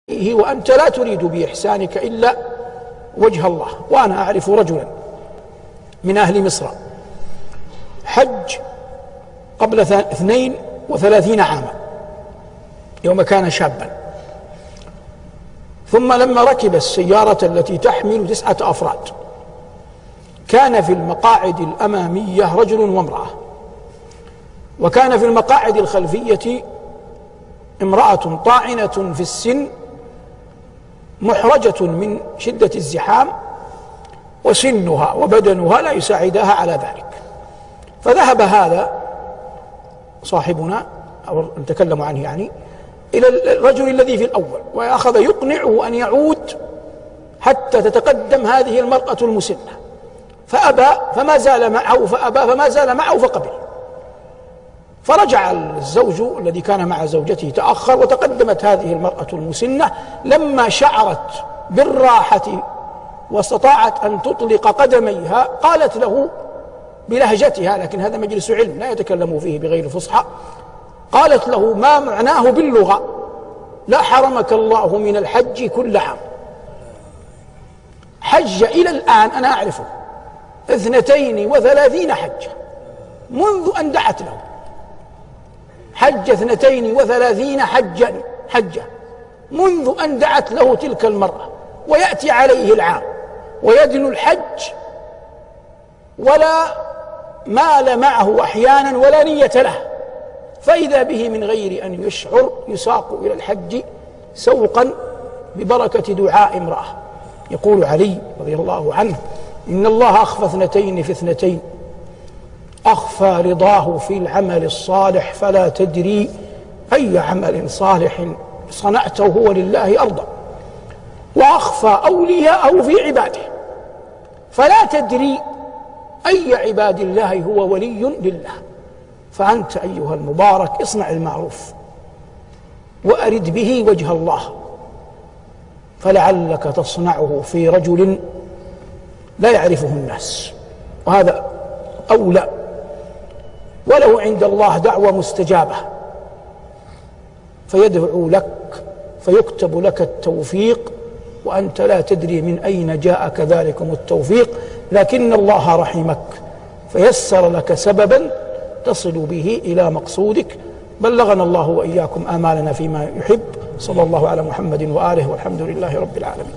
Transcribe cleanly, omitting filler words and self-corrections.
وأنت لا تريد بإحسانك إلا وجه الله. وأنا أعرف رجلا من أهل مصر حج قبل 32 عاما يوم كان شابا، ثم لما ركب السيارة التي تحمل 9 أفراد كان في المقاعد الأمامية رجل وامرأة، وكان في المقاعد الخلفية امرأة طاعنة في السن محرجة من شدة الزحام، وسنها وبدنها لا يساعدها على ذلك. فذهب هذا صاحبنا أو نتكلم عنه يعني إلى الرجل الذي في الأول، وأخذ يقنعه أن يعود حتى تتقدم هذه المرأة المسنة، فأبى فما زال معه، فأبى فما زال معه فقبل. فرجع الزوج الذي كان مع زوجته تأخر، وتقدمت هذه المرأة المسنة لما شعرت بالراحة واستطاعت أن تطلق قدميها قالت له بلهجتها، لكن هذا مجلس علم لا يتكلم فيه بغير الفصحى، قالت له ما معناه باللغة: لا حرمك الله من الحج كل عام. حج إلى الآن أنا أعرفه 32 حجة منذ أن دعت له، حج 32 حجة منذ أن دعت له تلك المرأة، ويأتي عليه العام ويدنو الحج ولا مال معه أحيانا ولا نية له، فإذا به من غير أن يشعر يساق إلى الحج سوقا ببركة دعاء امرأة. يقول علي رضي الله عنه: إن الله أخفى 2 في 2، أخفى رضاه في العمل الصالح، فلا تدري أي عمل صالح صنعته هو لله أرضى، وأخفى أولياءه في عباده، فلا تدري أي عباد الله هو ولي لله. فأنت أيها المبارك اصنع المعروف وأرد به وجه الله، فلعلك تصنعه في رجل لا يعرفه الناس، وهذا أولى، وله عند الله دعوة مستجابة، فيدعو لك فيكتب لك التوفيق، وأنت لا تدري من أين جاءك ذلكم التوفيق، لكن الله رحمك فيسر لك سببا تصل به إلى مقصودك. بلغنا الله وإياكم آمالنا فيما يحب. صلى الله على محمد وآله، والحمد لله رب العالمين.